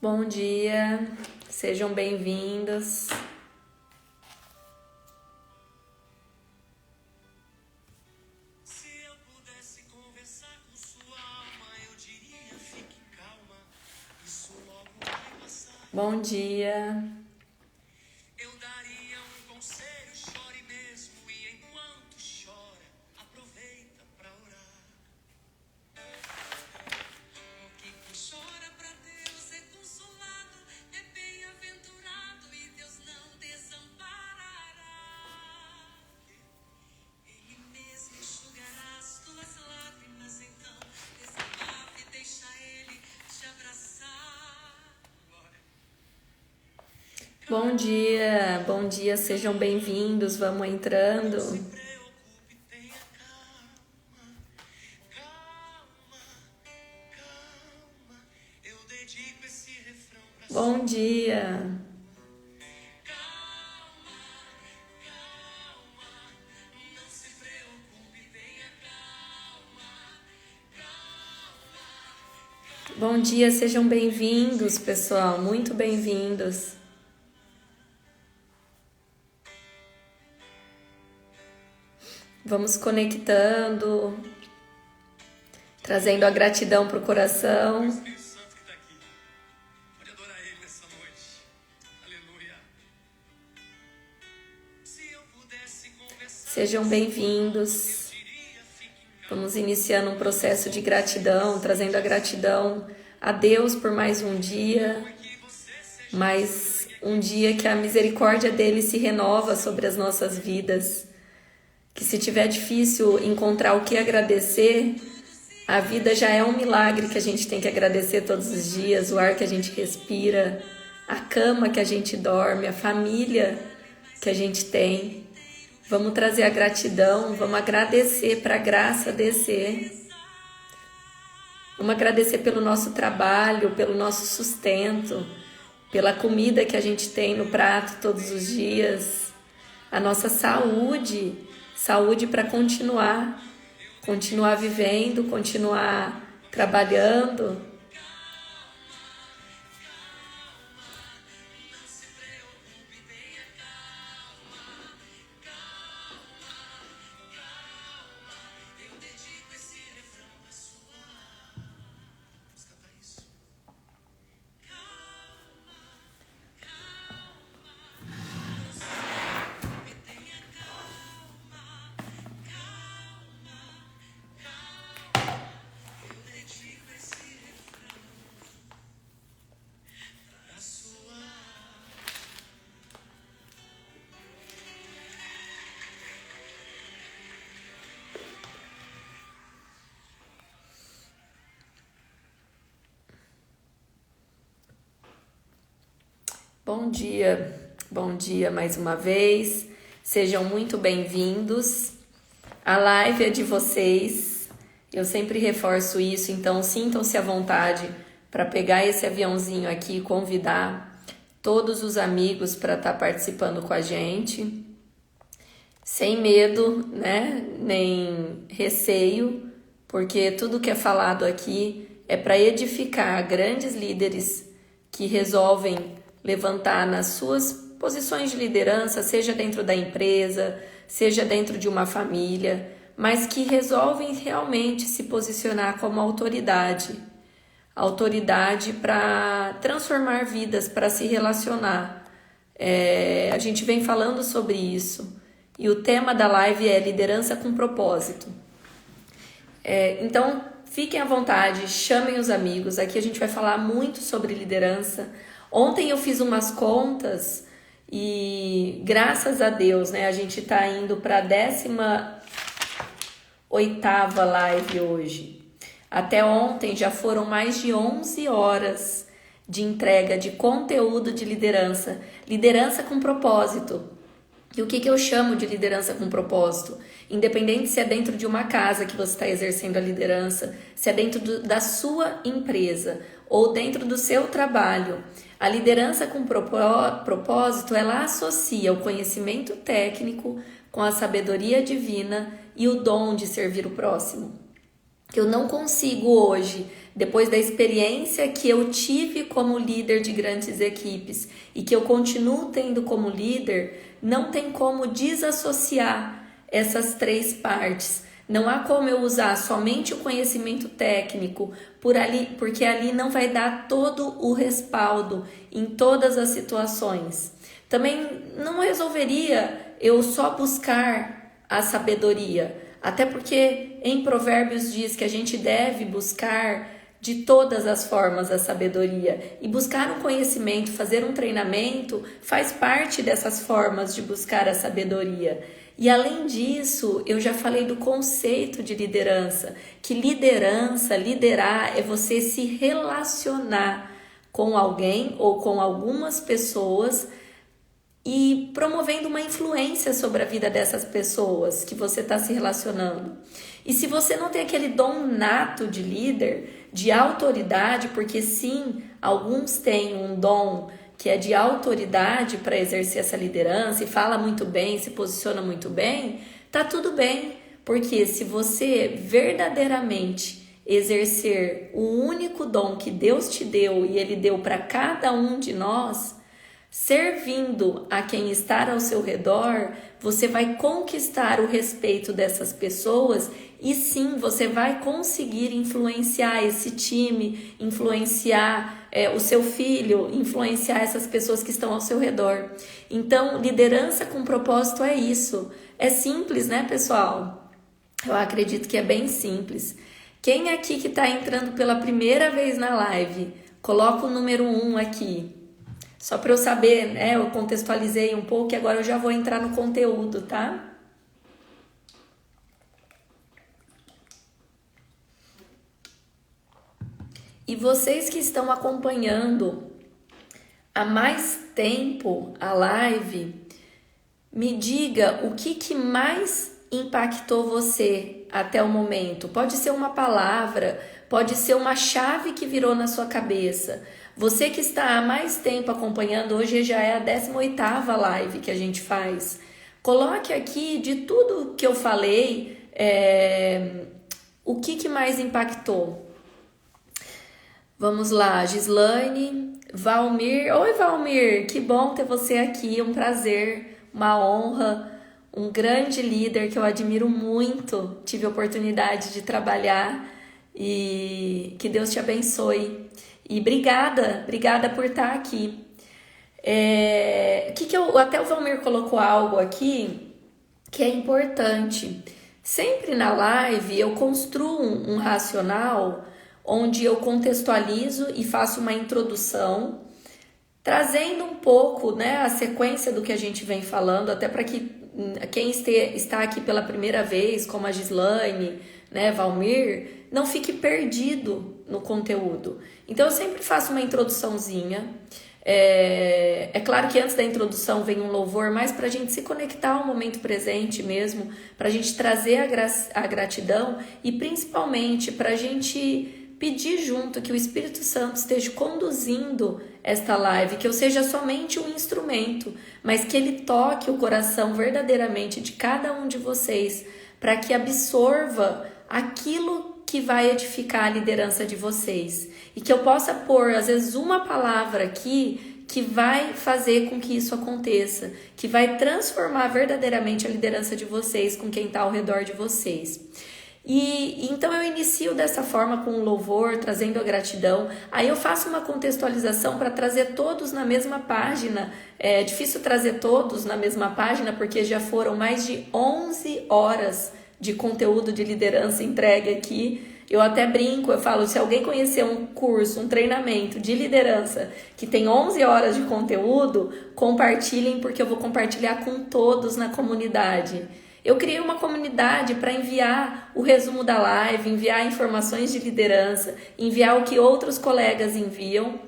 Bom dia, sejam bem-vindos. Se eu pudesse conversar com sua alma, eu diria: fique calma, isso logo vai passar. Bom dia. Eu daria um conselho: chore mesmo, e enquanto chora, aproveita pra orar. Porque quem chora pra Deus é consolado, é bem-aventurado e Deus não desamparará. Ele mesmo enxugará as tuas lágrimas, então desabafe e deixa ele te abraçar. Bom dia, sejam bem-vindos, vamos entrando. Se preocupe, tenha calma, calma, calma. Eu dedico esse refrão pra Bom dia, calma, calma. Não se preocupe, tenha calma, calma. bom dia, sejam bem-vindos, pessoal, muito bem-vindos. Vamos conectando, trazendo a gratidão para o coração. Espírito Santo que está aqui. Pode adorar Ele nessa noite. Aleluia. Se eu pudesse conversar, Sejam bem-vindos. diria: fique Vamos iniciando um processo de gratidão, trazendo a gratidão a Deus por mais um dia, que você seja. mais um dia que a misericórdia dele se renova sobre as nossas vidas. Que se tiver difícil encontrar o que agradecer, a vida já é um milagre que a gente tem que agradecer todos os dias, o ar que a gente respira, a cama que a gente dorme, a família que a gente tem. Vamos trazer a gratidão, vamos agradecer para a graça descer. Vamos agradecer pelo nosso trabalho, pelo nosso sustento, pela comida que a gente tem no prato todos os dias, a nossa saúde para continuar vivendo, continuar trabalhando. Eu dedico esse refrão pra sua alma. Vamos cantar isso. Calma, calma. Não se preocupe, tenha calma, calma, calma. Eu dedico esse refrão pra sua alma. Bom dia mais uma vez, sejam muito bem-vindos. A live é de vocês, eu sempre reforço isso, então sintam-se à vontade para pegar esse aviãozinho aqui e convidar todos os amigos para estar participando com a gente, sem medo, né? Nem receio, porque tudo que é falado aqui é para edificar grandes líderes que resolvem levantar nas suas posições de liderança, seja dentro da empresa, seja dentro de uma família, mas que resolvem realmente se posicionar como autoridade para transformar vidas, para se relacionar. A gente vem falando sobre isso e o tema da live é liderança com propósito. Então, fiquem à vontade, chamem os amigos. Aqui a gente vai falar muito sobre liderança. Ontem eu fiz umas contas e, graças a Deus, né, a gente está indo para a 18ª live hoje. Até ontem já foram mais de 11 horas de entrega de conteúdo de liderança. Liderança com propósito. E o que eu chamo de liderança com propósito? Independente se é dentro de uma casa que você está exercendo a liderança, se é dentro da sua empresa ou dentro do seu trabalho, a liderança com propósito, ela associa o conhecimento técnico com a sabedoria divina e o dom de servir o próximo. Eu não consigo hoje, depois da experiência que eu tive como líder de grandes equipes e que eu continuo tendo como líder, não tem como desassociar essas três partes. Não há como eu usar somente o conhecimento técnico porque ali não vai dar todo o respaldo em todas as situações. Também não resolveria eu só buscar a sabedoria, até porque em Provérbios diz que a gente deve buscar de todas as formas a sabedoria, e buscar um conhecimento, fazer um treinamento faz parte dessas formas de buscar a sabedoria. E além disso, eu já falei do conceito de liderança, que liderar é você se relacionar com alguém ou com algumas pessoas e promovendo uma influência sobre a vida dessas pessoas que você está se relacionando. E se você não tem aquele dom nato de líder, de autoridade, porque sim, alguns têm um dom que é de autoridade para exercer essa liderança e fala muito bem, se posiciona muito bem, tá tudo bem, porque se você verdadeiramente exercer o único dom que Deus te deu e Ele deu para cada um de nós, servindo a quem está ao seu redor, você vai conquistar o respeito dessas pessoas e sim, você vai conseguir influenciar esse time, influenciar o seu filho, influenciar essas pessoas que estão ao seu redor. Então, liderança com propósito é isso. É simples, né, pessoal? Eu acredito que é bem simples. Quem aqui que está entrando pela primeira vez na live, coloca o número 1 aqui. Só para eu saber, né? Eu contextualizei um pouco e agora eu já vou entrar no conteúdo, tá? E vocês que estão acompanhando há mais tempo a live, me diga o que mais impactou você até o momento. Pode ser uma palavra, pode ser uma chave que virou na sua cabeça. Você que está há mais tempo acompanhando, hoje já é a 18ª live que a gente faz. Coloque aqui de tudo que eu falei, o que mais impactou. Vamos lá, Gislaine, Valmir. Oi, Valmir, que bom ter você aqui, um prazer, uma honra, um grande líder que eu admiro muito. Tive a oportunidade de trabalhar e que Deus te abençoe. E obrigada por estar aqui. Até o Valmir colocou algo aqui que é importante. Sempre na live eu construo um racional onde eu contextualizo e faço uma introdução, trazendo um pouco, né, a sequência do que a gente vem falando, até para que quem está aqui pela primeira vez, como a Gislaine, né, Valmir, não fique perdido no conteúdo. Então eu sempre faço uma introduçãozinha. É claro que antes da introdução vem um louvor, mas para a gente se conectar ao momento presente mesmo, para a gente trazer a gratidão e principalmente para a gente pedir junto que o Espírito Santo esteja conduzindo esta live, que eu seja somente um instrumento, mas que ele toque o coração verdadeiramente de cada um de vocês, para que absorva aquilo que vai edificar a liderança de vocês. E que eu possa pôr, às vezes, uma palavra aqui que vai fazer com que isso aconteça, que vai transformar verdadeiramente a liderança de vocês com quem está ao redor de vocês. E então eu inicio dessa forma com um louvor, trazendo a gratidão. Aí eu faço uma contextualização para trazer todos na mesma página. É difícil trazer todos na mesma página porque já foram mais de 11 horas de conteúdo de liderança entregue aqui. Eu até brinco, eu falo, se alguém conhecer um curso, um treinamento de liderança que tem 11 horas de conteúdo, compartilhem, porque eu vou compartilhar com todos na comunidade. Eu criei uma comunidade para enviar o resumo da live, enviar informações de liderança, enviar o que outros colegas enviam.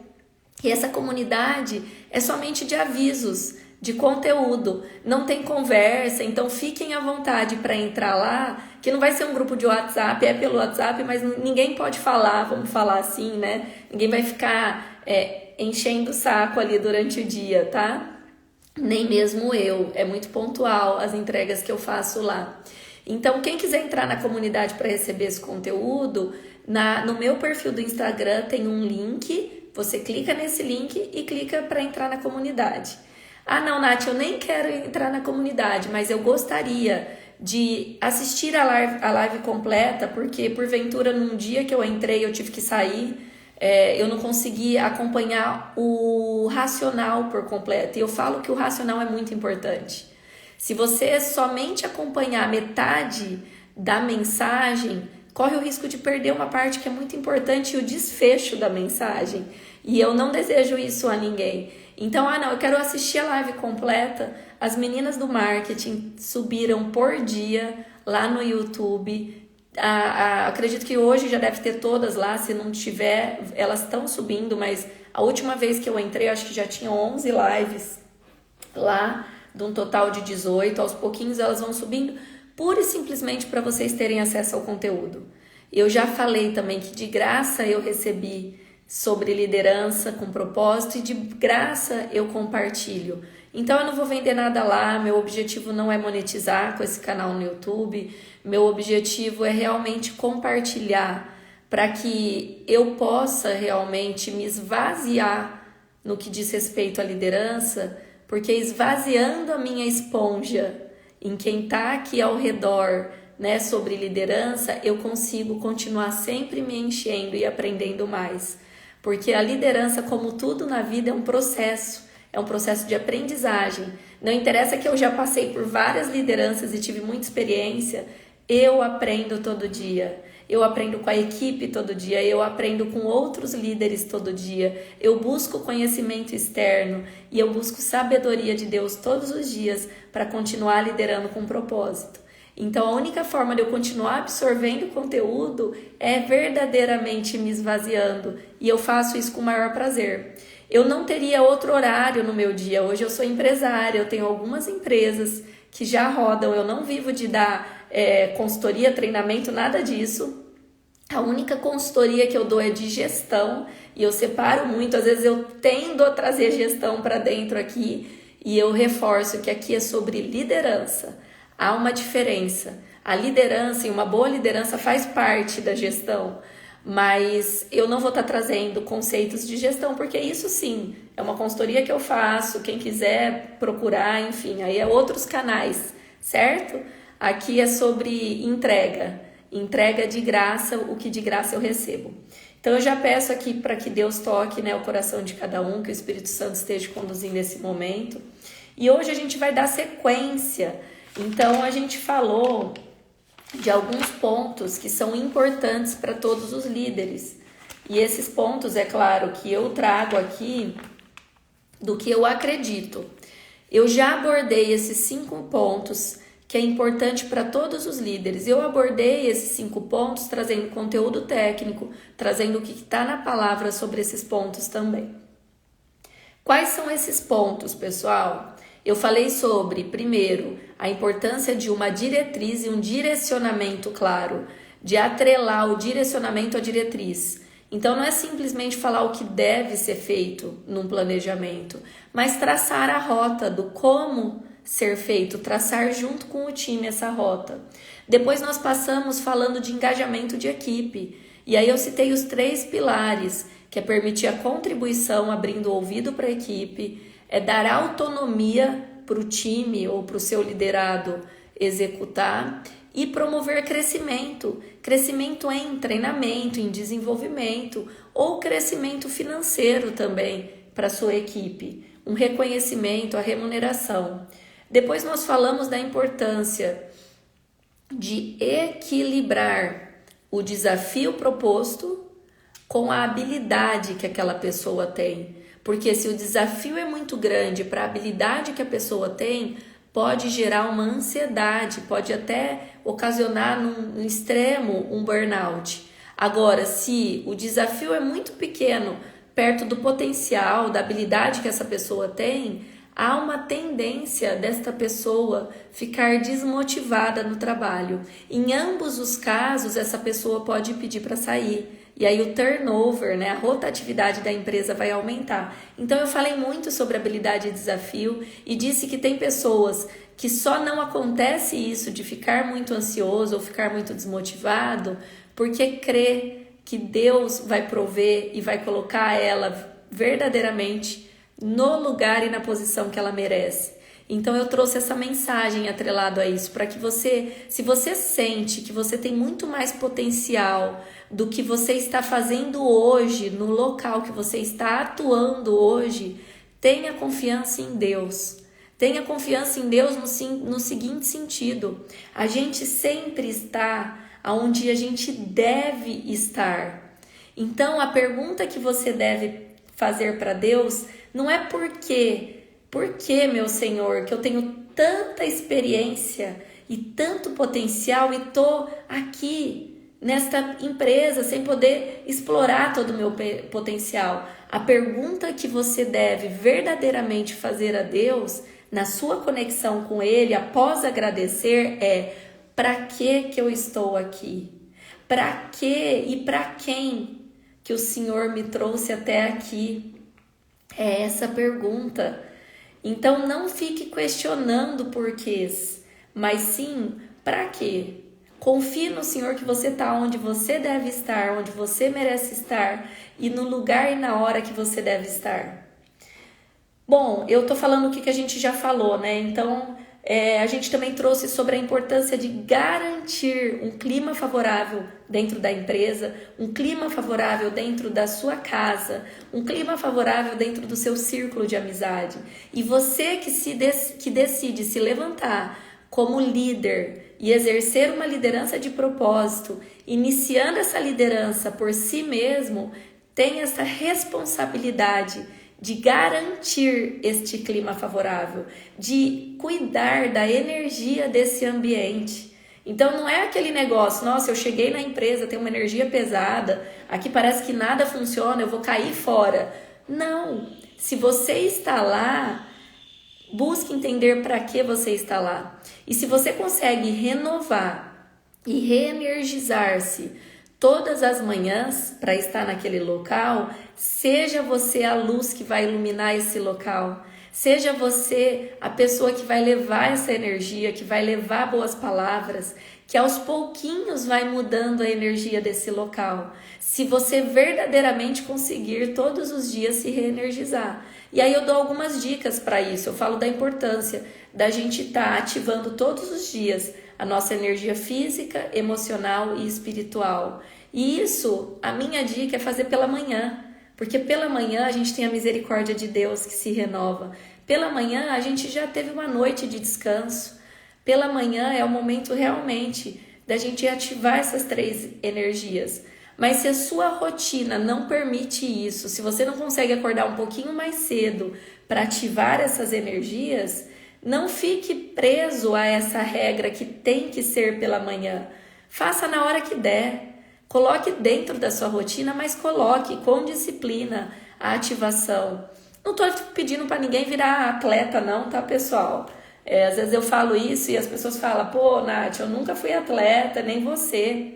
E essa comunidade é somente de avisos, de conteúdo, não tem conversa, então fiquem à vontade para entrar lá, que não vai ser um grupo de WhatsApp, é pelo WhatsApp, mas ninguém pode falar, vamos falar assim, né? Ninguém vai ficar enchendo o saco ali durante o dia, tá? Nem mesmo eu, é muito pontual as entregas que eu faço lá. Então, quem quiser entrar na comunidade para receber esse conteúdo, no meu perfil do Instagram tem um link, você clica nesse link e clica para entrar na comunidade. Ah, não, Nath, eu nem quero entrar na comunidade, mas eu gostaria de assistir a live completa, porque porventura num dia que eu entrei eu tive que sair, eu não consegui acompanhar o racional por completo. E eu falo que o racional é muito importante. Se você somente acompanhar metade da mensagem, corre o risco de perder uma parte que é muito importante e o desfecho da mensagem. E eu não desejo isso a ninguém. Então, não, eu quero assistir a live completa. As meninas do marketing subiram por dia lá no YouTube. Acredito que hoje já deve ter todas lá, se não tiver, elas estão subindo, mas a última vez que eu entrei, acho que já tinha 11 lives lá, de um total de 18, aos pouquinhos elas vão subindo, pura e simplesmente para vocês terem acesso ao conteúdo. Eu já falei também que de graça eu recebi sobre liderança com propósito e de graça eu compartilho. Então eu não vou vender nada lá, meu objetivo não é monetizar com esse canal no YouTube, meu objetivo é realmente compartilhar para que eu possa realmente me esvaziar no que diz respeito à liderança, porque esvaziando a minha esponja em quem está aqui ao redor, né, sobre liderança, eu consigo continuar sempre me enchendo e aprendendo mais. Porque a liderança, como tudo na vida, é um processo de aprendizagem. Não interessa que eu já passei por várias lideranças e tive muita experiência, eu aprendo todo dia. Eu aprendo com a equipe todo dia, eu aprendo com outros líderes todo dia, eu busco conhecimento externo e eu busco sabedoria de Deus todos os dias para continuar liderando com propósito. Então a única forma de eu continuar absorvendo conteúdo é verdadeiramente me esvaziando, e eu faço isso com o maior prazer. Eu não teria outro horário no meu dia. Hoje eu sou empresária, eu tenho algumas empresas que já rodam, eu não vivo de dar consultoria, treinamento, nada disso. A única consultoria que eu dou é de gestão, e eu separo muito, às vezes eu tendo a trazer gestão para dentro aqui, e eu reforço que aqui é sobre liderança. Há uma diferença. A liderança, e uma boa liderança, faz parte da gestão, mas eu não vou estar trazendo conceitos de gestão, porque isso sim é uma consultoria que eu faço, quem quiser procurar, enfim, aí é outros canais, certo? Aqui é sobre entrega de graça, o que de graça eu recebo. Então eu já peço aqui para que Deus toque, né, o coração de cada um, que o Espírito Santo esteja conduzindo esse momento. E hoje a gente vai dar sequência. Então a gente falou de alguns pontos que são importantes para todos os líderes. E esses pontos, é claro, que eu trago aqui do que eu acredito. Eu já abordei esses 5 pontos que é importante para todos os líderes. Eu abordei esses 5 pontos trazendo conteúdo técnico, trazendo o que está na palavra sobre esses pontos também. Quais são esses pontos, pessoal? Eu falei sobre, primeiro, a importância de uma diretriz e um direcionamento claro, de atrelar o direcionamento à diretriz. Então não é simplesmente falar o que deve ser feito num planejamento, mas traçar a rota do como ser feito, traçar junto com o time essa rota. Depois nós passamos falando de engajamento de equipe, e aí eu citei os 3 pilares, que é permitir a contribuição, abrindo o ouvido para a equipe, é dar autonomia para o time ou para o seu liderado executar, e promover crescimento em treinamento, em desenvolvimento, ou crescimento financeiro também para a sua equipe, um reconhecimento, a remuneração. Depois nós falamos da importância de equilibrar o desafio proposto com a habilidade que aquela pessoa tem. Porque se o desafio é muito grande para a habilidade que a pessoa tem, pode gerar uma ansiedade, pode até ocasionar no extremo um burnout. Agora, se o desafio é muito pequeno, perto do potencial, da habilidade que essa pessoa tem, há uma tendência desta pessoa ficar desmotivada no trabalho. Em ambos os casos, essa pessoa pode pedir para sair. e aí o turnover, né, a rotatividade da empresa vai aumentar. Então eu falei muito sobre habilidade e desafio e disse que tem pessoas que só não acontece isso de ficar muito ansioso ou ficar muito desmotivado porque crê que Deus vai prover e vai colocar ela verdadeiramente no lugar e na posição que ela merece. Então eu trouxe essa mensagem atrelado a isso, para que você, se você sente que você tem muito mais potencial do que você está fazendo hoje, no local que você está atuando hoje, tenha confiança em Deus. Tenha confiança em Deus no seguinte sentido: a gente sempre está onde a gente deve estar. Então a pergunta que você deve fazer para Deus não é por que, meu Senhor, que eu tenho tanta experiência e tanto potencial e tô aqui nesta empresa sem poder explorar todo o meu potencial. A pergunta que você deve verdadeiramente fazer a Deus na sua conexão com Ele, após agradecer, é: para que eu estou aqui? Para que e para quem que o Senhor me trouxe até aqui? É essa pergunta. Então não fique questionando porquês, mas sim para quê? Confie no Senhor que você está onde você deve estar, onde você merece estar e no lugar e na hora que você deve estar. Bom, eu tô falando o que a gente já falou, né? Então, a gente também trouxe sobre a importância de garantir um clima favorável dentro da empresa, um clima favorável dentro da sua casa, um clima favorável dentro do seu círculo de amizade. E você que decide se levantar como líder e exercer uma liderança de propósito, iniciando essa liderança por si mesmo, tem essa responsabilidade de garantir este clima favorável, de cuidar da energia desse ambiente. Então não é aquele negócio: nossa, eu cheguei na empresa, tem uma energia pesada, aqui parece que nada funciona, eu vou cair fora. Não, se você está lá, busque entender para que você está lá. E se você consegue renovar e reenergizar-se todas as manhãs para estar naquele local, seja você a luz que vai iluminar esse local. Seja você a pessoa que vai levar essa energia, que vai levar boas palavras, que aos pouquinhos vai mudando a energia desse local. Se você verdadeiramente conseguir todos os dias se reenergizar. E aí eu dou algumas dicas para isso. Eu falo da importância da gente estar ativando todos os dias a nossa energia física, emocional e espiritual. E isso, a minha dica é fazer pela manhã. Porque pela manhã a gente tem a misericórdia de Deus que se renova. Pela manhã a gente já teve uma noite de descanso. Pela manhã é o momento realmente da gente ativar essas 3 energias. Mas se a sua rotina não permite isso, se você não consegue acordar um pouquinho mais cedo para ativar essas energias, não fique preso a essa regra que tem que ser pela manhã. Faça na hora que der. Coloque dentro da sua rotina, mas coloque com disciplina a ativação. Não estou pedindo para ninguém virar atleta não, tá, pessoal? Às vezes eu falo isso e as pessoas falam: pô, Nath, eu nunca fui atleta, nem você.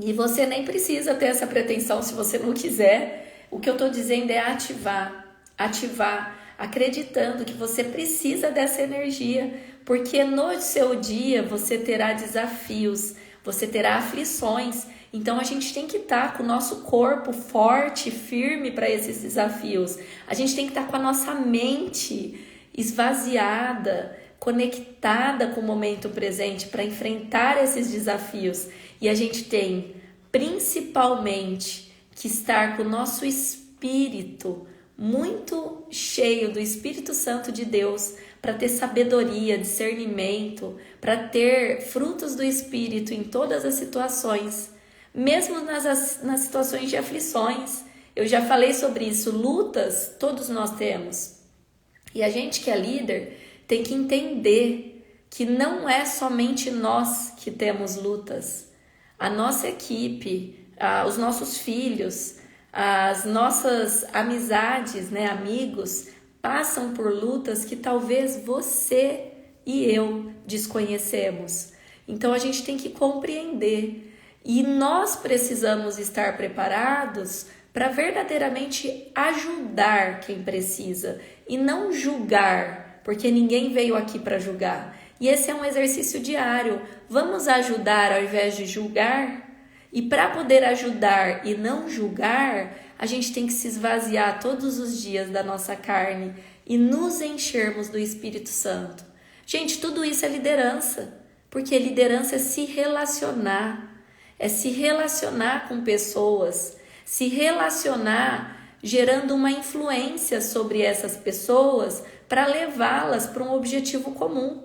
E você nem precisa ter essa pretensão se você não quiser. O que eu estou dizendo é ativar, acreditando que você precisa dessa energia, porque no seu dia você terá desafios, você terá aflições. Então a gente tem que estar com o nosso corpo forte, firme para esses desafios. A gente tem que estar com a nossa mente esvaziada, conectada com o momento presente para enfrentar esses desafios. E a gente tem principalmente que estar com o nosso espírito muito cheio do Espírito Santo de Deus, para ter sabedoria, discernimento, para ter frutos do Espírito em todas as situações, mesmo nas situações de aflições. Eu já falei sobre isso. Lutas todos nós temos, e a gente que é líder tem que entender que não é somente nós que temos lutas. A nossa equipe, os nossos filhos, as nossas amizades, né, amigos, passam por lutas que talvez você e eu desconhecemos. Então a gente tem que compreender. E nós precisamos estar preparados para verdadeiramente ajudar quem precisa e não julgar, porque ninguém veio aqui para julgar. E esse é um exercício diário. Vamos ajudar ao invés de julgar? E para poder ajudar e não julgar, a gente tem que se esvaziar todos os dias da nossa carne e nos enchermos do Espírito Santo. Gente, tudo isso é liderança, porque liderança é se relacionar com pessoas, se relacionar gerando uma influência sobre essas pessoas para levá-las para um objetivo comum.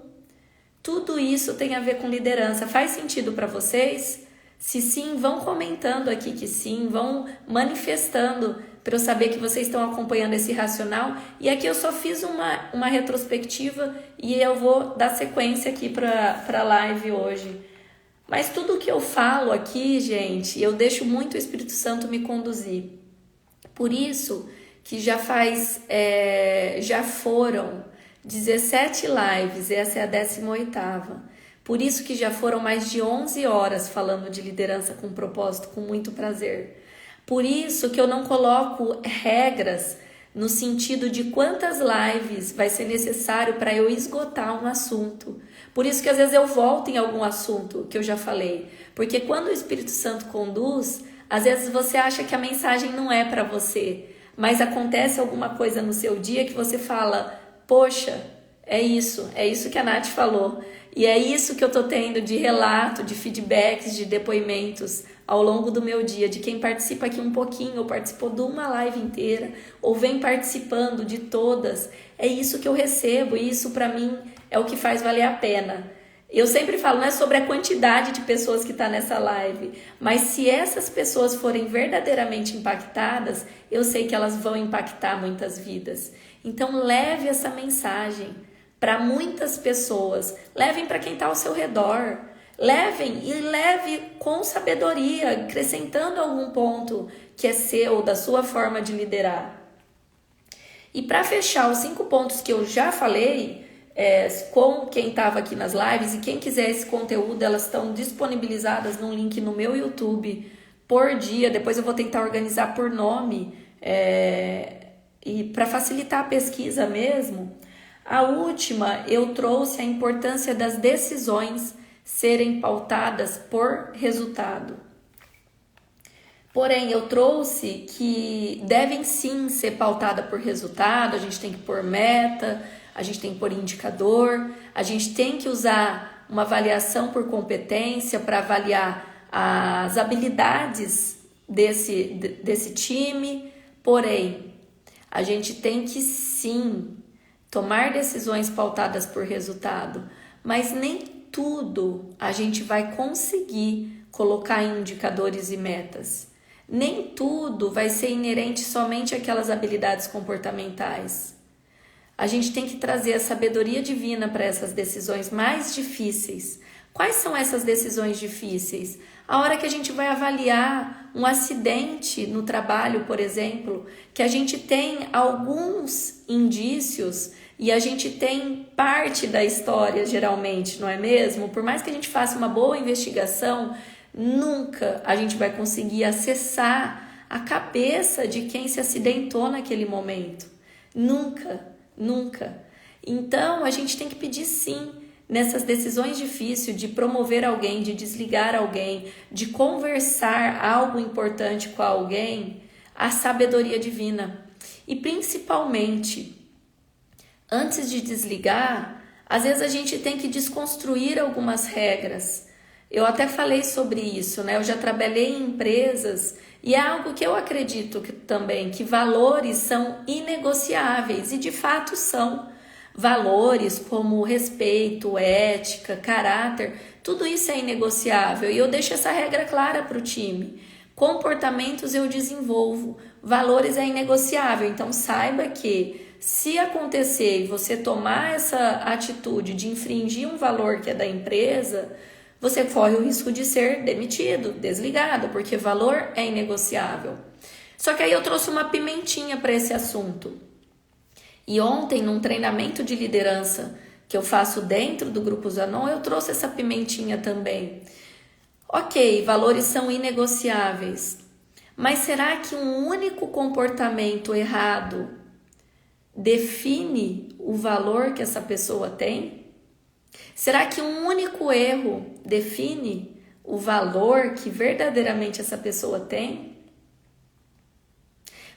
Tudo isso tem a ver com liderança. Faz sentido para vocês? Se sim, vão comentando aqui que sim, vão manifestando para eu saber que vocês estão acompanhando esse racional. E aqui eu só fiz uma retrospectiva e eu vou dar sequência aqui para a live hoje. Mas tudo que eu falo aqui, gente, eu deixo muito o Espírito Santo me conduzir. Por isso que já foram 17 lives, essa é a 18ª. Por isso que já foram mais de 11 horas falando de liderança com propósito, com muito prazer. Por isso que eu não coloco regras no sentido de quantas lives vai ser necessário para eu esgotar um assunto. Por isso que às vezes eu volto em algum assunto que eu já falei. Porque quando o Espírito Santo conduz, às vezes você acha que a mensagem não é para você, mas acontece alguma coisa no seu dia que você fala, poxa, é isso que a Nath falou. E é isso que eu tô tendo de relato, de feedbacks, de depoimentos ao longo do meu dia, de quem participa aqui um pouquinho, ou participou de uma live inteira, ou vem participando de todas. É isso que eu recebo, e isso para mim é o que faz valer a pena. Eu sempre falo, não é sobre a quantidade de pessoas que está nessa live, mas se essas pessoas forem verdadeiramente impactadas, eu sei que elas vão impactar muitas vidas. Então leve essa mensagem para muitas pessoas, levem para quem está ao seu redor, leve com sabedoria, acrescentando algum ponto que é seu, da sua forma de liderar. E para fechar os 5 pontos que eu já falei, com quem estava aqui nas lives, e quem quiser esse conteúdo, elas estão disponibilizadas num link no meu YouTube por dia, depois eu vou tentar organizar por nome, e para facilitar a pesquisa mesmo. A última, eu trouxe a importância das decisões serem pautadas por resultado. Porém, eu trouxe que devem sim ser pautadas por resultado, a gente tem que pôr meta, a gente tem que pôr indicador, a gente tem que usar uma avaliação por competência para avaliar as habilidades desse time. Porém, a gente tem que sim tomar decisões pautadas por resultado, mas nem tudo a gente vai conseguir colocar em indicadores e metas. Nem tudo vai ser inerente somente àquelas habilidades comportamentais. A gente tem que trazer a sabedoria divina para essas decisões mais difíceis. Quais são essas decisões difíceis? A hora que a gente vai avaliar um acidente no trabalho, por exemplo, que a gente tem alguns indícios e a gente tem parte da história, geralmente, não é mesmo? Por mais que a gente faça uma boa investigação, nunca a gente vai conseguir acessar a cabeça de quem se acidentou naquele momento. Nunca. Então, a gente tem que pedir sim, nessas decisões difíceis de promover alguém, de desligar alguém, de conversar algo importante com alguém, a sabedoria divina. E principalmente, antes de desligar, às vezes a gente tem que desconstruir algumas regras. Eu até falei sobre isso, né? Eu já trabalhei em empresas e é algo que eu acredito também, que valores são inegociáveis e de fato são. Valores como respeito, ética, caráter, tudo isso é inegociável e eu deixo essa regra clara para o time. Comportamentos eu desenvolvo, valores é inegociável, então saiba que se acontecer e você tomar essa atitude de infringir um valor que é da empresa, você corre o risco de ser demitido, desligado, porque valor é inegociável. Só que aí eu trouxe uma pimentinha para esse assunto. E ontem, num treinamento de liderança que eu faço dentro do Grupo Zanon, eu trouxe essa pimentinha também. Ok, valores são inegociáveis, mas será que um único comportamento errado define o valor que essa pessoa tem? Será que um único erro define o valor que verdadeiramente essa pessoa tem?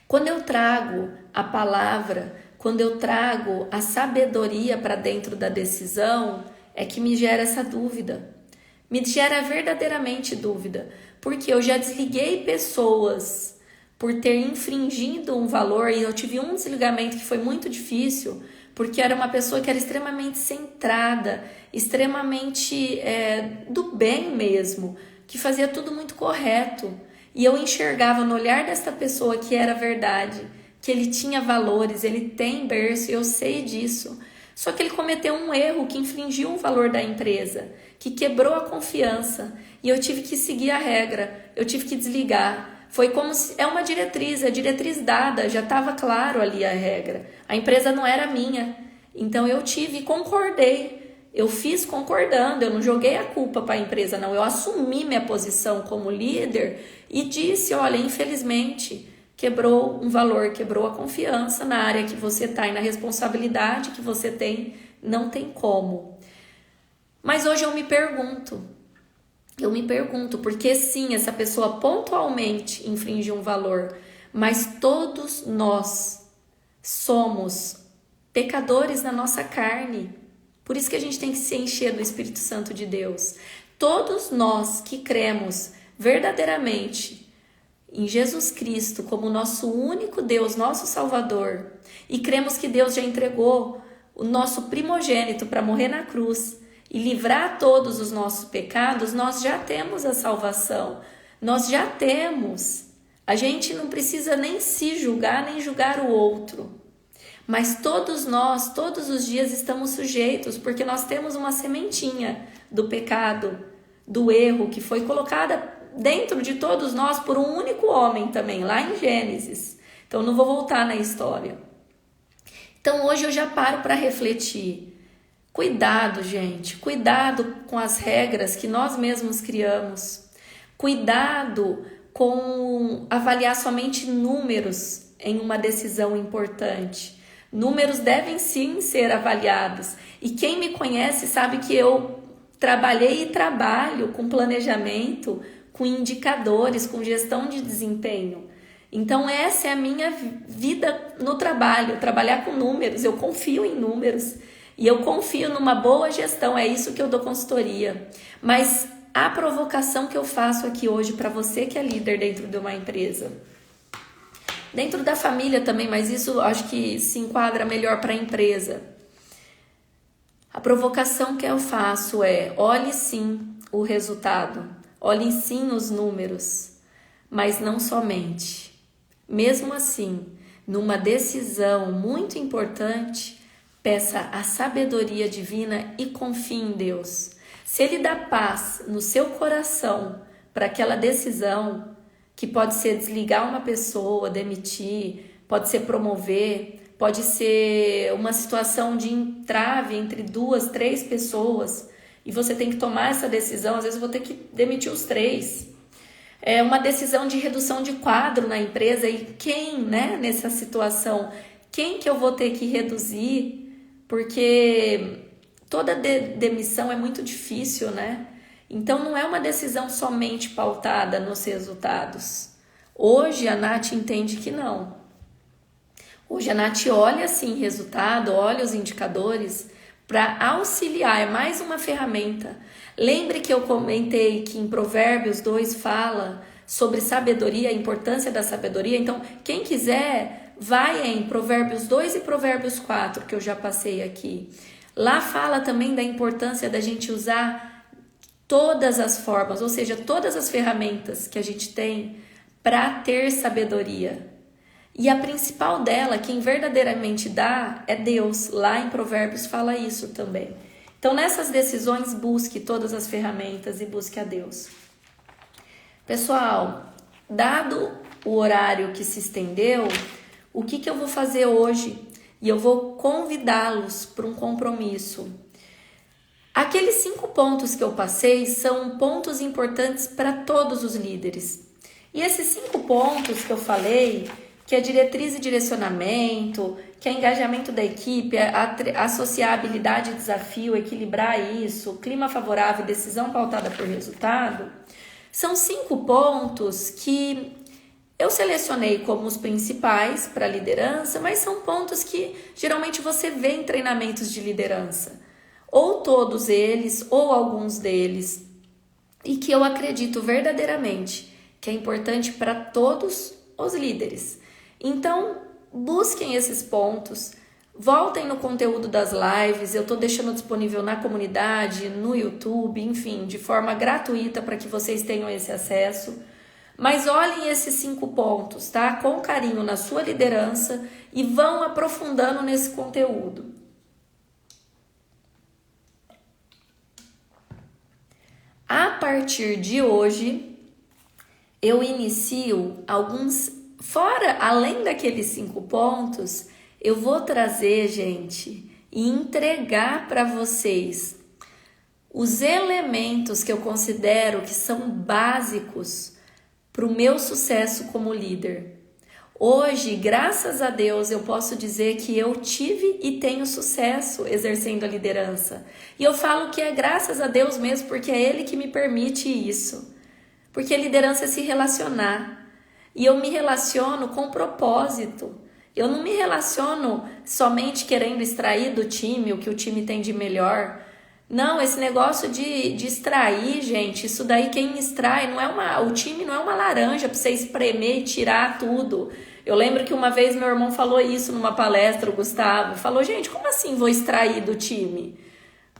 Quando eu trago a palavra, quando eu trago a sabedoria para dentro da decisão, é que me gera essa dúvida. Me gera verdadeiramente dúvida, porque eu já desliguei pessoas por ter infringido um valor, e eu tive um desligamento que foi muito difícil, porque era uma pessoa que era extremamente centrada, extremamente do bem mesmo, que fazia tudo muito correto. E eu enxergava no olhar dessa pessoa que era verdade, que ele tinha valores, ele tem berço, eu sei disso. Só que ele cometeu um erro que infringiu um valor da empresa, que quebrou a confiança, e eu tive que seguir a regra, eu tive que desligar. Foi como se é uma diretriz, a diretriz dada, já estava claro ali a regra. A empresa não era minha, então eu tive e concordei. Eu fiz concordando, eu não joguei a culpa para a empresa, não. Eu assumi minha posição como líder e disse, olha, infelizmente, quebrou um valor, quebrou a confiança na área que você está e na responsabilidade que você tem, não tem como. Mas hoje eu me pergunto, porque sim, essa pessoa pontualmente infringiu um valor, mas todos nós somos pecadores na nossa carne. Por isso que a gente tem que se encher do Espírito Santo de Deus. Todos nós que cremos verdadeiramente em Jesus Cristo como nosso único Deus, nosso Salvador, e cremos que Deus já entregou o nosso primogênito para morrer na cruz e livrar todos os nossos pecados, nós já temos a salvação. Nós já temos. A gente não precisa nem se julgar, nem julgar o outro. Mas todos nós, todos os dias estamos sujeitos, porque nós temos uma sementinha do pecado, do erro, que foi colocada dentro de todos nós por um único homem também, lá em Gênesis. Então não vou voltar na história. Então hoje eu já paro para refletir. Cuidado, gente, cuidado com as regras que nós mesmos criamos. Cuidado com avaliar somente números em uma decisão importante. Números devem sim ser avaliados. E quem me conhece sabe que eu trabalhei e trabalho com planejamento, com indicadores, com gestão de desempenho. Então essa é a minha vida no trabalho, trabalhar com números. Eu confio em números e eu confio numa boa gestão, é isso que eu dou consultoria. Mas a provocação que eu faço aqui hoje para você que é líder dentro de uma empresa, dentro da família também, mas isso acho que se enquadra melhor para a empresa. A provocação que eu faço é: olhe sim o resultado, olhe sim os números, mas não somente. Mesmo assim, numa decisão muito importante, peça a sabedoria divina e confie em Deus. Se Ele dá paz no seu coração para aquela decisão, que pode ser desligar uma pessoa, demitir, pode ser promover, pode ser uma situação de entrave entre 2, 3 pessoas e você tem que tomar essa decisão, às vezes eu vou ter que demitir os 3. É uma decisão de redução de quadro na empresa e quem, né, nessa situação, quem que eu vou ter que reduzir? Porque toda demissão é muito difícil, né? Então não é uma decisão somente pautada nos resultados. Hoje a Nath entende que não. Hoje a Nath olha sim resultado, olha os indicadores para auxiliar, é mais uma ferramenta. Lembre que eu comentei que em Provérbios 2 fala sobre sabedoria, a importância da sabedoria. Então quem quiser, vai em Provérbios 2 e Provérbios 4, que eu já passei aqui. Lá fala também da importância da gente usar todas as formas, ou seja, todas as ferramentas que a gente tem para ter sabedoria. E a principal dela, quem verdadeiramente dá, é Deus. Lá em Provérbios fala isso também. Então, nessas decisões, busque todas as ferramentas e busque a Deus. Pessoal, dado o horário que se estendeu, o que eu vou fazer hoje? E eu vou convidá-los para um compromisso. Aqueles 5 pontos que eu passei são pontos importantes para todos os líderes. E esses 5 pontos que eu falei, que é diretriz e direcionamento, que é engajamento da equipe, associar habilidade e desafio, equilibrar isso, clima favorável e decisão pautada por resultado, são 5 pontos que eu selecionei como os principais para a liderança, mas são pontos que geralmente você vê em treinamentos de liderança. Ou todos eles, ou alguns deles. E que eu acredito verdadeiramente que é importante para todos os líderes. Então, busquem esses pontos, voltem no conteúdo das lives, eu estou deixando disponível na comunidade, no YouTube, enfim, de forma gratuita para que vocês tenham esse acesso. Mas olhem esses 5 pontos, tá? Com carinho na sua liderança e vão aprofundando nesse conteúdo. A partir de hoje, eu inicio alguns, além daqueles 5 pontos, eu vou trazer, gente, e entregar para vocês os elementos que eu considero que são básicos para o meu sucesso como líder. Hoje, graças a Deus, eu posso dizer que eu tive e tenho sucesso exercendo a liderança. E eu falo que é graças a Deus mesmo, porque é Ele que me permite isso. Porque a liderança é se relacionar. E eu me relaciono com propósito. Eu não me relaciono somente querendo extrair do time o que o time tem de melhor. Não, esse negócio de extrair, gente, isso daí quem extrai o time não é uma laranja para você espremer e tirar tudo. Eu lembro que uma vez meu irmão falou isso numa palestra, o Gustavo, falou, gente, como assim vou extrair do time?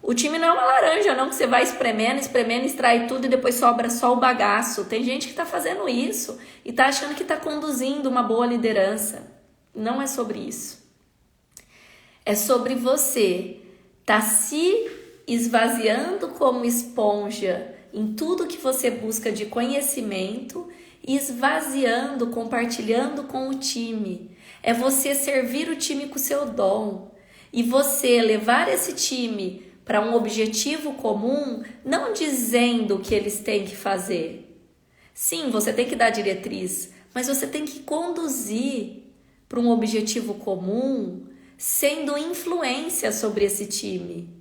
O time não é uma laranja não, que você vai espremendo, extrai tudo e depois sobra só o bagaço. Tem gente que está fazendo isso e está achando que está conduzindo uma boa liderança. Não é sobre isso. É sobre você tá se esvaziando como esponja em tudo que você busca de conhecimento e esvaziando, compartilhando com o time. É você servir o time com o seu dom e você levar esse time para um objetivo comum, não dizendo o que eles têm que fazer. Sim, você tem que dar diretriz, mas você tem que conduzir para um objetivo comum, sendo influência sobre esse time.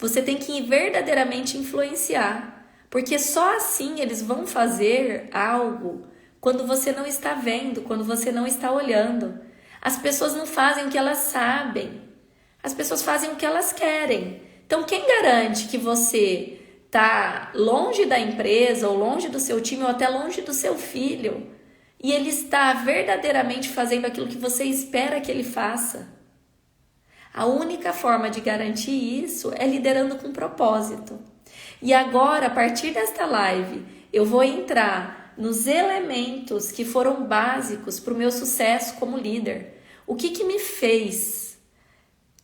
Você tem que verdadeiramente influenciar, porque só assim eles vão fazer algo quando você não está vendo, quando você não está olhando. As pessoas não fazem o que elas sabem, as pessoas fazem o que elas querem. Então, quem garante que você está longe da empresa, ou longe do seu time, ou até longe do seu filho, e ele está verdadeiramente fazendo aquilo que você espera que ele faça? A única forma de garantir isso é liderando com propósito. E agora, a partir desta live, eu vou entrar nos elementos que foram básicos para o meu sucesso como líder. O que me fez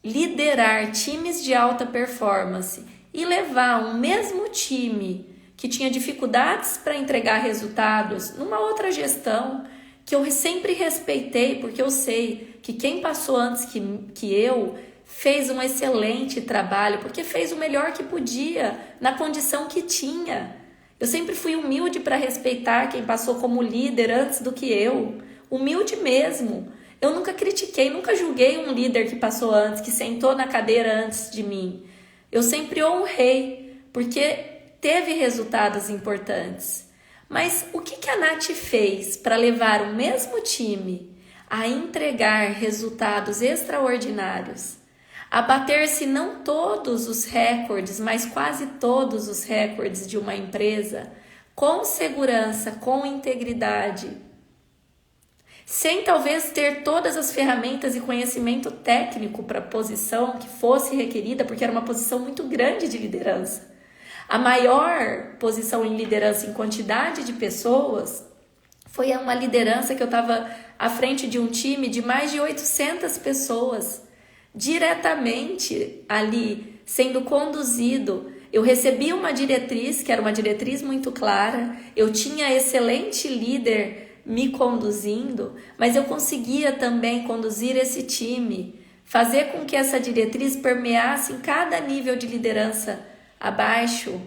liderar times de alta performance e levar um mesmo time que tinha dificuldades para entregar resultados numa outra gestão, que eu sempre respeitei, porque eu sei que quem passou antes que eu fez um excelente trabalho, porque fez o melhor que podia, na condição que tinha. Eu sempre fui humilde para respeitar quem passou como líder antes do que eu, humilde mesmo. Eu nunca critiquei, nunca julguei um líder que passou antes, que sentou na cadeira antes de mim. Eu sempre honrei, porque teve resultados importantes. Mas o que a Nath fez para levar o mesmo time a entregar resultados extraordinários? A bater, se não todos os recordes, mas quase todos os recordes de uma empresa, com segurança, com integridade, sem talvez ter todas as ferramentas e conhecimento técnico para a posição que fosse requerida, porque era uma posição muito grande de liderança. A maior posição em liderança em quantidade de pessoas foi uma liderança que eu estava à frente de um time de mais de 800 pessoas, diretamente ali, sendo conduzido. Eu recebi uma diretriz, que era uma diretriz muito clara, eu tinha excelente líder me conduzindo, mas eu conseguia também conduzir esse time fazer com que essa diretriz permeasse em cada nível de liderança abaixo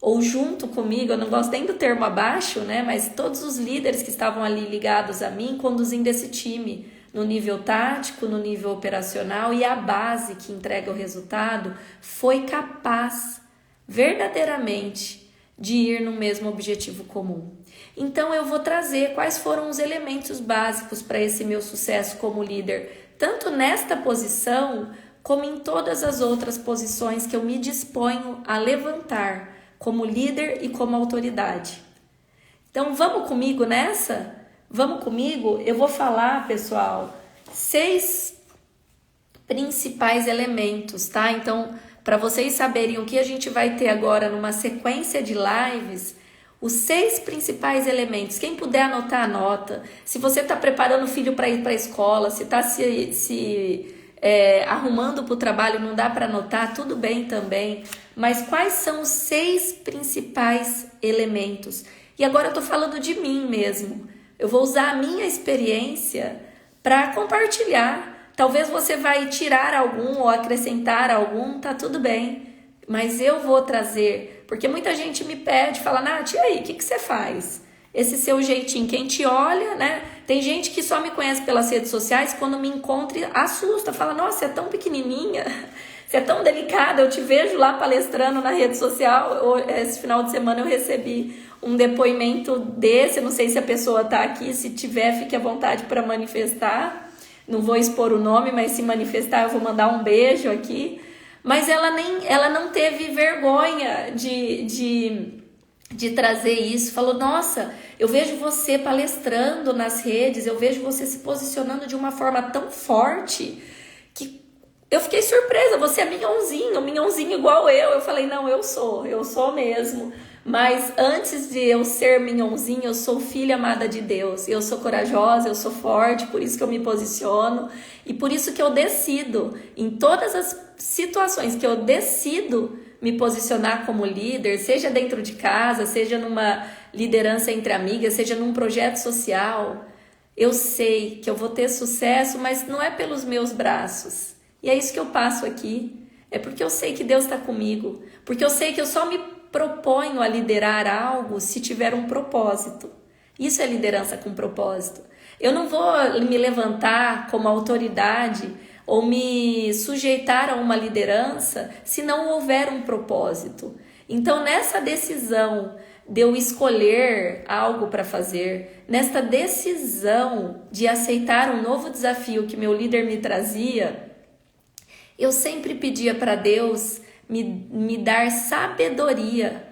ou junto comigo, eu não gosto nem do termo abaixo, né? Mas todos os líderes que estavam ali ligados a mim, conduzindo esse time no nível tático, no nível operacional, e a base que entrega o resultado foi capaz verdadeiramente de ir no mesmo objetivo comum. Então eu vou trazer quais foram os elementos básicos para esse meu sucesso como líder, tanto nesta posição como em todas as outras posições que eu me disponho a levantar como líder e como autoridade. Então vamos comigo nessa? Vamos comigo? Eu vou falar, pessoal, 6 principais elementos, tá? Então, para vocês saberem o que a gente vai ter agora numa sequência de lives, os 6 principais elementos. Quem puder anotar, anota. Se você está preparando o filho para ir para a escola, se está arrumando para o trabalho, não dá para anotar, tudo bem também. Mas quais são os 6 principais elementos? E agora eu estou falando de mim mesmo. Eu vou usar a minha experiência para compartilhar. Talvez você vai tirar algum ou acrescentar algum, tá tudo bem. Mas eu vou trazer, porque muita gente me pede, fala, Nath, e aí, o que você faz? Esse seu jeitinho, quem te olha, né? Tem gente que só me conhece pelas redes sociais, quando me encontra, assusta, fala, nossa, você é tão pequenininha, você é tão delicada, eu te vejo lá palestrando na rede social. Esse final de semana eu recebi um depoimento desse, eu não sei se a pessoa está aqui, se tiver, fique à vontade para manifestar. Não vou expor o nome, mas se manifestar eu vou mandar um beijo aqui. Mas ela não teve vergonha de trazer isso. Falou, nossa, eu vejo você palestrando nas redes, eu vejo você se posicionando de uma forma tão forte que eu fiquei surpresa, você é minhãozinho igual eu. Eu falei, não, eu sou mesmo. Mas antes de eu ser minhãozinho, eu sou filha amada de Deus. Eu sou corajosa, eu sou forte, por isso que eu me posiciono. E por isso que eu decido, em todas as situações que eu decido me posicionar como líder, seja dentro de casa, seja numa liderança entre amigas, seja num projeto social, eu sei que eu vou ter sucesso, mas não é pelos meus braços. E é isso que eu passo aqui. É porque eu sei que Deus está comigo. Porque eu sei que eu só me proponho a liderar algo se tiver um propósito. Isso é liderança com propósito. Eu não vou me levantar como autoridade ou me sujeitar a uma liderança se não houver um propósito. Então, nessa decisão de eu escolher algo para fazer, nesta decisão de aceitar um novo desafio que meu líder me trazia, eu sempre pedia para Deus me dar sabedoria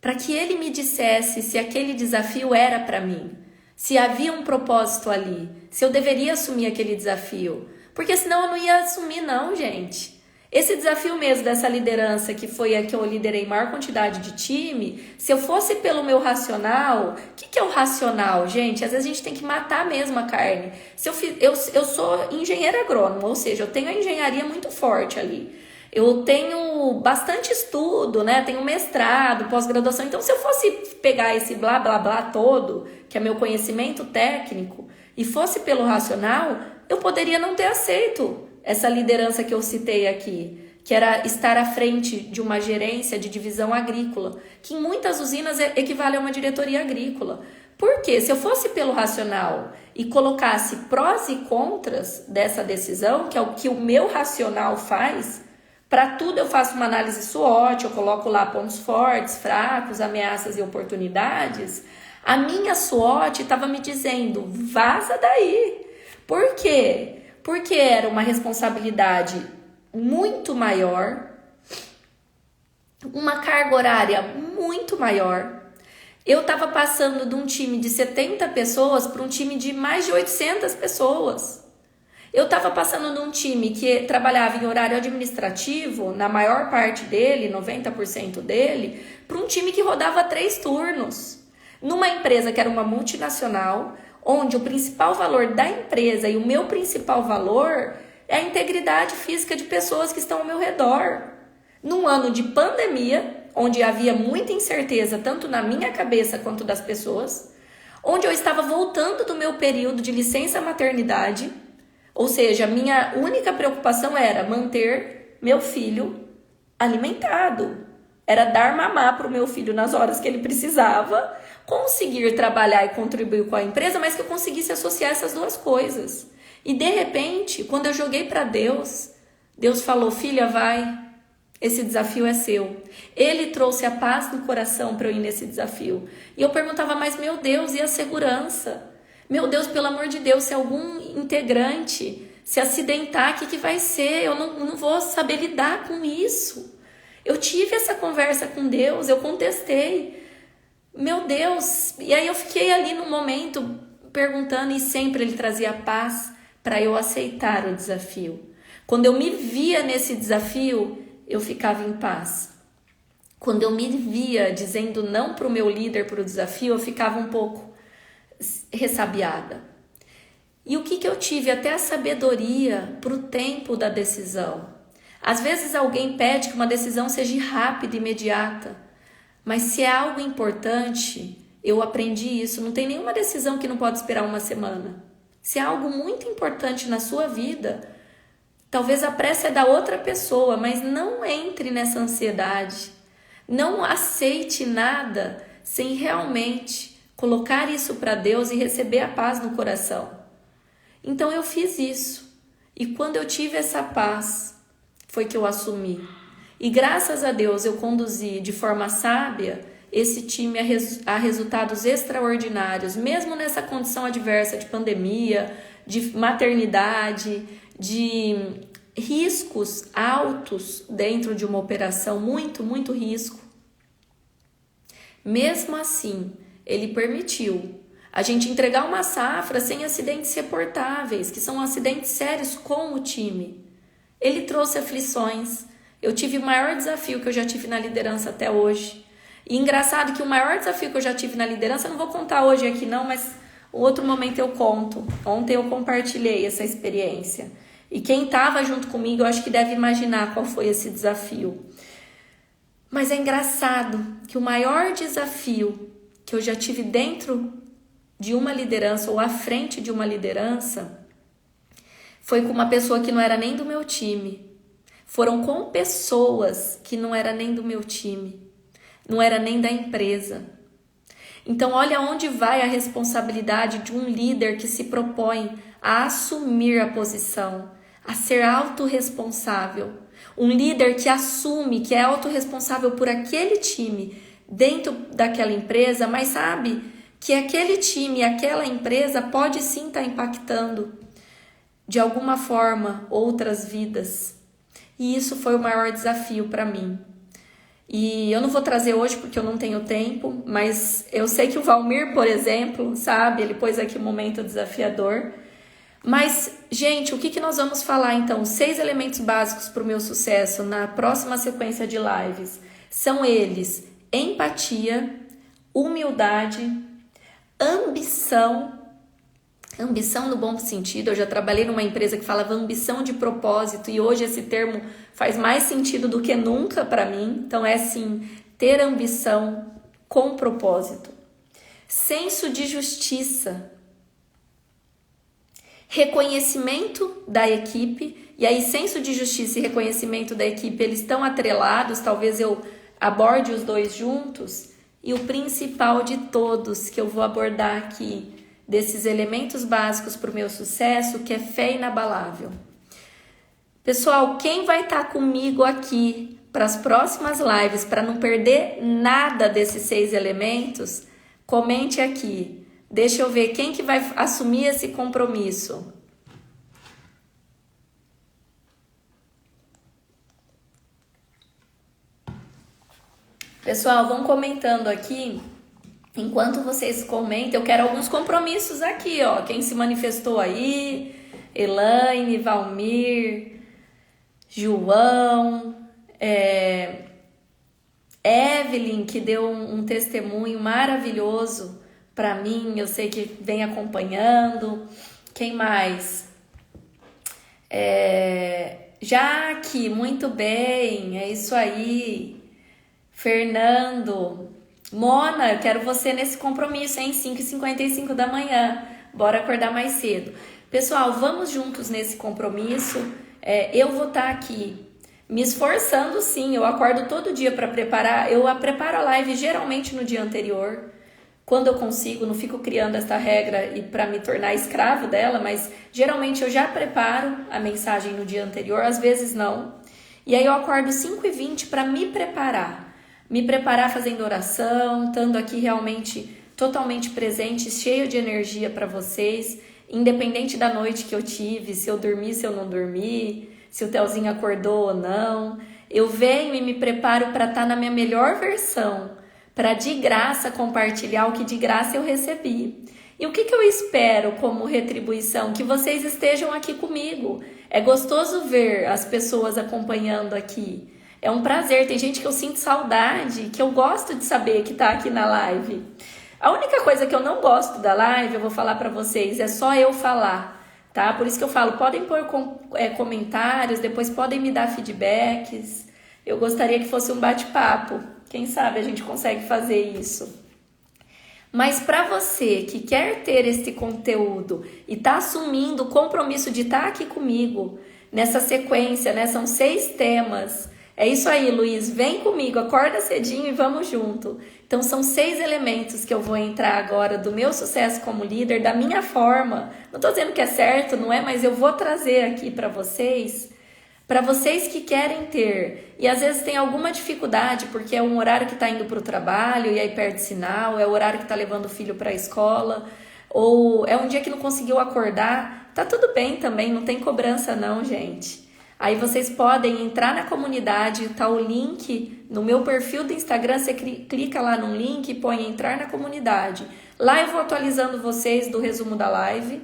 para que Ele me dissesse se aquele desafio era para mim, se havia um propósito ali, se eu deveria assumir aquele desafio. Porque senão eu não ia assumir não, gente. Esse desafio mesmo dessa liderança, que foi a que eu liderei maior quantidade de time, se eu fosse pelo meu racional, o que é o racional, gente? Às vezes a gente tem que matar mesmo a carne. Eu sou engenheira agrônoma, ou seja, eu tenho a engenharia muito forte ali. Eu tenho bastante estudo, né? Tenho mestrado, pós-graduação. Então, se eu fosse pegar esse blá, blá, blá todo, que é meu conhecimento técnico, e fosse pelo racional, eu poderia não ter aceito essa liderança que eu citei aqui, que era estar à frente de uma gerência de divisão agrícola, que em muitas usinas equivale a uma diretoria agrícola. Por quê? Se eu fosse pelo racional e colocasse prós e contras dessa decisão, que é o que o meu racional faz, para tudo eu faço uma análise SWOT, eu coloco lá pontos fortes, fracos, ameaças e oportunidades. A minha SWOT estava me dizendo, vaza daí. Por quê? Porque era uma responsabilidade muito maior, uma carga horária muito maior. Eu estava passando de um time de 70 pessoas para um time de mais de 800 pessoas. Eu estava passando de um time que trabalhava em horário administrativo, na maior parte dele, 90% dele, para um time que rodava 3 turnos. Numa empresa que era uma multinacional, onde o principal valor da empresa e o meu principal valor é a integridade física de pessoas que estão ao meu redor. Num ano de pandemia, onde havia muita incerteza tanto na minha cabeça quanto das pessoas, onde eu estava voltando do meu período de licença maternidade, Ou seja, a minha única preocupação era manter meu filho alimentado. Era dar mamar para o meu filho nas horas que ele precisava, conseguir trabalhar e contribuir com a empresa, mas que eu conseguisse associar essas duas coisas. E de repente, quando eu joguei para Deus, Deus falou: filha, vai, esse desafio é seu. Ele trouxe a paz no coração para eu ir nesse desafio. E eu perguntava: mas meu Deus, e a segurança? Meu Deus, pelo amor de Deus, se algum integrante se acidentar, o que vai ser? Eu não vou saber lidar com isso. Eu tive essa conversa com Deus, eu contestei. Meu Deus, e aí eu fiquei ali no momento perguntando, e sempre Ele trazia paz para eu aceitar o desafio. Quando eu me via nesse desafio, eu ficava em paz. Quando eu me via dizendo não para o meu líder, para o desafio, eu ficava um pouco ressabiada. E o que eu tive? Até a sabedoria para o tempo da decisão. Às vezes alguém pede que uma decisão seja rápida e imediata, mas se é algo importante, eu aprendi isso, não tem nenhuma decisão que não pode esperar uma semana. Se é algo muito importante na sua vida, talvez a pressa é da outra pessoa, mas não entre nessa ansiedade. Não aceite nada sem realmente colocar isso para Deus e receber a paz no coração. Então eu fiz isso. E quando eu tive essa paz, foi que eu assumi. E graças a Deus eu conduzi de forma sábia esse time a resultados extraordinários, mesmo nessa condição adversa de pandemia, de maternidade, de riscos altos dentro de uma operação, muito risco. Mesmo assim, Ele permitiu a gente entregar uma safra sem acidentes reportáveis, que são acidentes sérios com o time. Ele trouxe aflições. Eu tive o maior desafio que eu já tive na liderança até hoje. E engraçado que o maior desafio que eu já tive na liderança, eu não vou contar hoje aqui não, mas outro momento eu conto. Ontem eu compartilhei essa experiência. E quem estava junto comigo, eu acho que deve imaginar qual foi esse desafio. Mas é engraçado que o maior desafio que eu já tive dentro de uma liderança ou à frente de uma liderança foi com uma pessoa que não era nem do meu time. Foram com pessoas que não era nem do meu time, não era nem da empresa. Então olha onde vai a responsabilidade de um líder que se propõe a assumir a posição, a ser autorresponsável. Um líder que assume que é autorresponsável por aquele time dentro daquela empresa, mas sabe que aquele time, aquela empresa pode sim estar impactando de alguma forma outras vidas. E isso foi o maior desafio para mim. E eu não vou trazer hoje porque eu não tenho tempo, mas eu sei que o Valmir, por exemplo, sabe, ele pôs aqui um momento desafiador. Mas, gente, o que nós vamos falar então? 6 elementos básicos para o meu sucesso na próxima sequência de lives. São eles: empatia, humildade, ambição no bom sentido. Eu já trabalhei numa empresa que falava ambição de propósito e hoje esse termo faz mais sentido do que nunca para mim. Então é sim, ter ambição com propósito. Senso de justiça. Reconhecimento da equipe. E aí senso de justiça e reconhecimento da equipe, eles estão atrelados, talvez eu aborde os dois juntos. E o principal de todos que eu vou abordar aqui, desses elementos básicos para o meu sucesso, que é fé inabalável. Pessoal, quem vai estar comigo aqui para as próximas lives, para não perder nada desses 6 elementos, comente aqui. Deixa eu ver quem que vai assumir esse compromisso. Pessoal, vão comentando aqui. Enquanto vocês comentam, eu quero alguns compromissos aqui, ó. Quem se manifestou aí: Elaine, Valmir, João, Evelyn, que deu um testemunho maravilhoso para mim. Eu sei que vem acompanhando. Quem mais? Jaque, muito bem, é isso aí. Fernando. Mona, eu quero você nesse compromisso, hein? 5h55 da manhã. Bora acordar mais cedo. Pessoal, vamos juntos nesse compromisso. Eu vou estar aqui me esforçando, sim. Eu acordo todo dia para preparar. Eu preparo a live geralmente no dia anterior, quando eu consigo. Não fico criando esta regra e para me tornar escravo dela, mas geralmente eu já preparo a mensagem no dia anterior, às vezes não. E aí eu acordo 5h20 para me preparar fazendo oração, estando aqui realmente totalmente presente, cheio de energia para vocês, independente da noite que eu tive, se eu dormi, se eu não dormi, se o Telzinho acordou ou não. Eu venho e me preparo para estar na minha melhor versão, para de graça compartilhar o que de graça eu recebi. E o que eu espero como retribuição? Que vocês estejam aqui comigo. É gostoso ver as pessoas acompanhando aqui. É um prazer. Tem gente que eu sinto saudade, que eu gosto de saber que está aqui na live. A única coisa que eu não gosto da live, eu vou falar para vocês, é só eu falar, tá? Por isso que eu falo, podem pôr comentários, depois podem me dar feedbacks. Eu gostaria que fosse um bate-papo. Quem sabe a gente consegue fazer isso. Mas para você que quer ter esse conteúdo e está assumindo o compromisso de estar aqui comigo nessa sequência, né? São 6 temas. É isso aí, Luiz. Vem comigo, acorda cedinho e vamos junto. Então são 6 elementos que eu vou entrar agora do meu sucesso como líder, da minha forma. Não estou dizendo que é certo, não é? Mas eu vou trazer aqui para vocês que querem ter, e às vezes tem alguma dificuldade, porque é um horário que está indo para o trabalho e aí perde sinal, é o horário que está levando o filho para a escola, ou é um dia que não conseguiu acordar, tá tudo bem também, não tem cobrança não, gente. Aí vocês podem entrar na comunidade, tá o link no meu perfil do Instagram, você clica lá no link e põe entrar na comunidade. Lá eu vou atualizando vocês do resumo da live,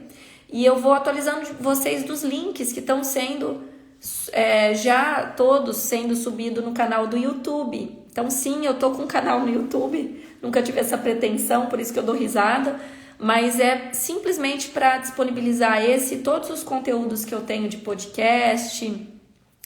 e eu vou atualizando vocês dos links que estão sendo já todos sendo subido no canal do YouTube. Então sim, eu tô com um canal no YouTube, nunca tive essa pretensão, por isso que eu dou risada, mas é simplesmente para disponibilizar todos os conteúdos que eu tenho de podcast,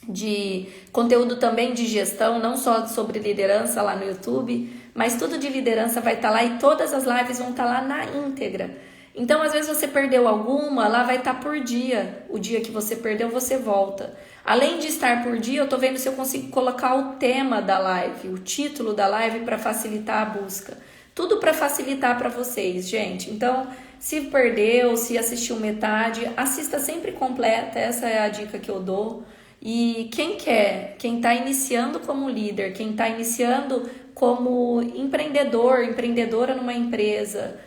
de conteúdo também de gestão, não só sobre liderança lá no YouTube, mas tudo de liderança vai estar lá e todas as lives vão estar lá na íntegra. Então, às vezes você perdeu alguma, lá vai estar por dia. O dia que você perdeu, você volta. Além de estar por dia, eu estou vendo se eu consigo colocar o tema da live, o título da live para facilitar a busca. Tudo para facilitar para vocês, gente. Então, se perdeu, se assistiu metade, assista sempre completa. Essa é a dica que eu dou. E quem está iniciando como líder, quem está iniciando como empreendedora numa empresa,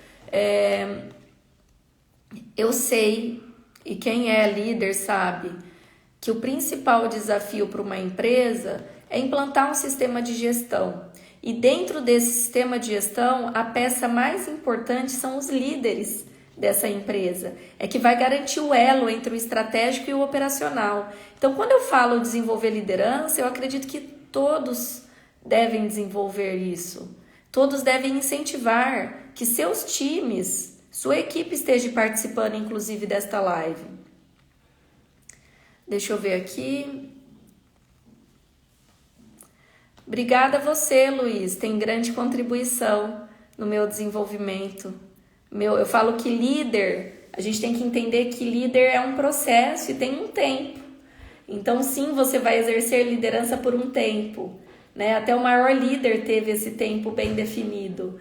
eu sei, e quem é líder sabe, que o principal desafio para uma empresa é implantar um sistema de gestão. E dentro desse sistema de gestão, a peça mais importante são os líderes dessa empresa. É que vai garantir o elo entre o estratégico e o operacional. Então, quando eu falo desenvolver liderança, eu acredito que todos devem desenvolver isso. Todos devem incentivar que seus times, sua equipe esteja participando, inclusive, desta live. Deixa eu ver aqui. Obrigada a você, Luiz. Tem grande contribuição no meu desenvolvimento. Eu falo que líder, a gente tem que entender que líder é um processo e tem um tempo. Então, sim, você vai exercer liderança por um tempo, né? Até o maior líder teve esse tempo bem definido.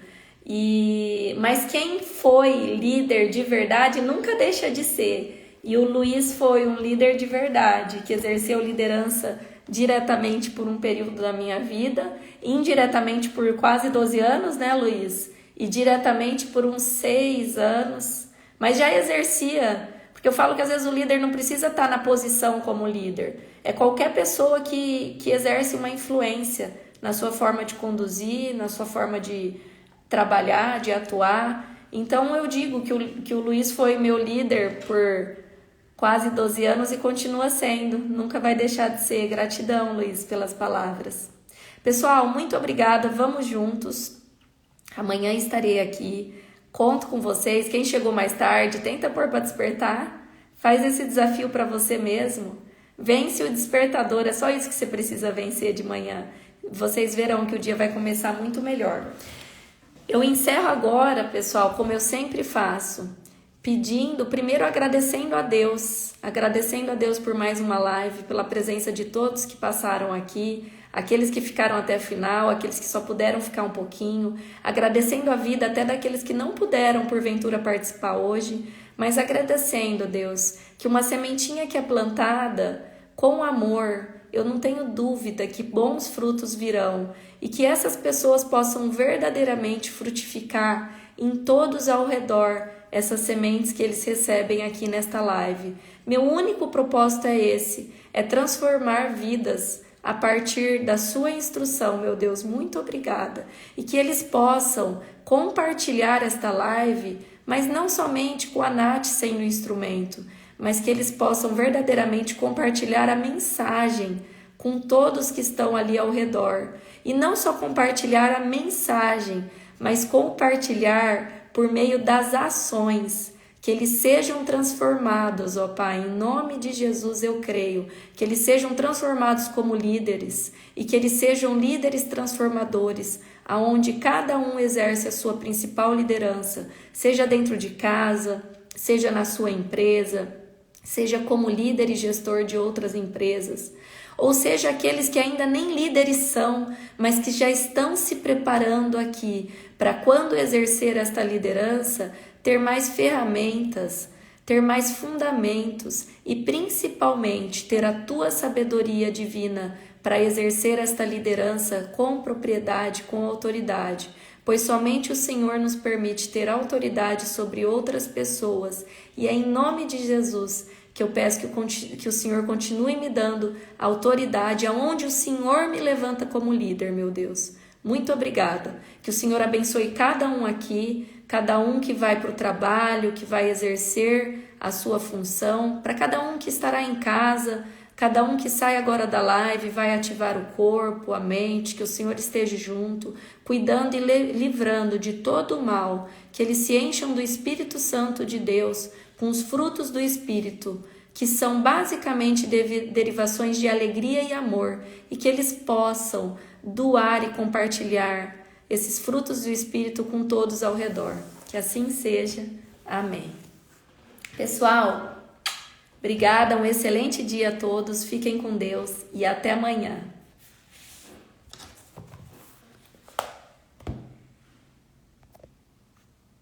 Mas quem foi líder de verdade nunca deixa de ser. E o Luiz foi um líder de verdade, que exerceu liderança diretamente por um período da minha vida, indiretamente por quase 12 anos, né, Luiz? E diretamente por uns 6 anos, mas já exercia, porque eu falo que às vezes o líder não precisa estar na posição como líder, é qualquer pessoa que exerce uma influência na sua forma de conduzir, na sua forma de trabalhar, de atuar. Então eu digo que o Luiz foi meu líder por quase 12 anos e continua sendo, nunca vai deixar de ser. Gratidão, Luiz, pelas palavras. Pessoal, muito obrigada, vamos juntos. Amanhã estarei aqui, conto com vocês. Quem chegou mais tarde, tenta pôr para despertar. Faz esse desafio para você mesmo. Vence o despertador, é só isso que você precisa vencer de manhã. Vocês verão que o dia vai começar muito melhor. Eu encerro agora, pessoal, como eu sempre faço, pedindo, primeiro agradecendo a Deus por mais uma live, pela presença de todos que passaram aqui, aqueles que ficaram até a final, aqueles que só puderam ficar um pouquinho, agradecendo a vida até daqueles que não puderam porventura participar hoje, mas agradecendo, Deus, que uma sementinha que é plantada com amor, eu não tenho dúvida que bons frutos virão e que essas pessoas possam verdadeiramente frutificar em todos ao redor essas sementes que eles recebem aqui nesta live. Meu único propósito é esse, é transformar vidas a partir da sua instrução, meu Deus, muito obrigada. E que eles possam compartilhar esta live, mas não somente com a Nath sendo instrumento, mas que eles possam verdadeiramente compartilhar a mensagem com todos que estão ali ao redor. E não só compartilhar a mensagem, mas compartilhar por meio das ações, que eles sejam transformados, ó Pai, em nome de Jesus eu creio, que eles sejam transformados como líderes e que eles sejam líderes transformadores, aonde cada um exerce a sua principal liderança, seja dentro de casa, seja na sua empresa, seja como líder e gestor de outras empresas, ou seja, aqueles que ainda nem líderes são, mas que já estão se preparando aqui para quando exercer esta liderança, ter mais ferramentas, ter mais fundamentos e principalmente ter a tua sabedoria divina para exercer esta liderança com propriedade, com autoridade, pois somente o Senhor nos permite ter autoridade sobre outras pessoas e é em nome de Jesus que eu peço que o Senhor continue me dando autoridade aonde o Senhor me levanta como líder, meu Deus. Muito obrigada. Que o Senhor abençoe cada um aqui, cada um que vai para o trabalho, que vai exercer a sua função, para cada um que estará em casa, cada um que sai agora da live, vai ativar o corpo, a mente, que o Senhor esteja junto, cuidando e livrando de todo o mal, que eles se encham do Espírito Santo de Deus, com os frutos do Espírito, que são basicamente derivações de alegria e amor, e que eles possam doar e compartilhar esses frutos do Espírito com todos ao redor. Que assim seja. Amém. Pessoal, obrigada, um excelente dia a todos, fiquem com Deus e até amanhã.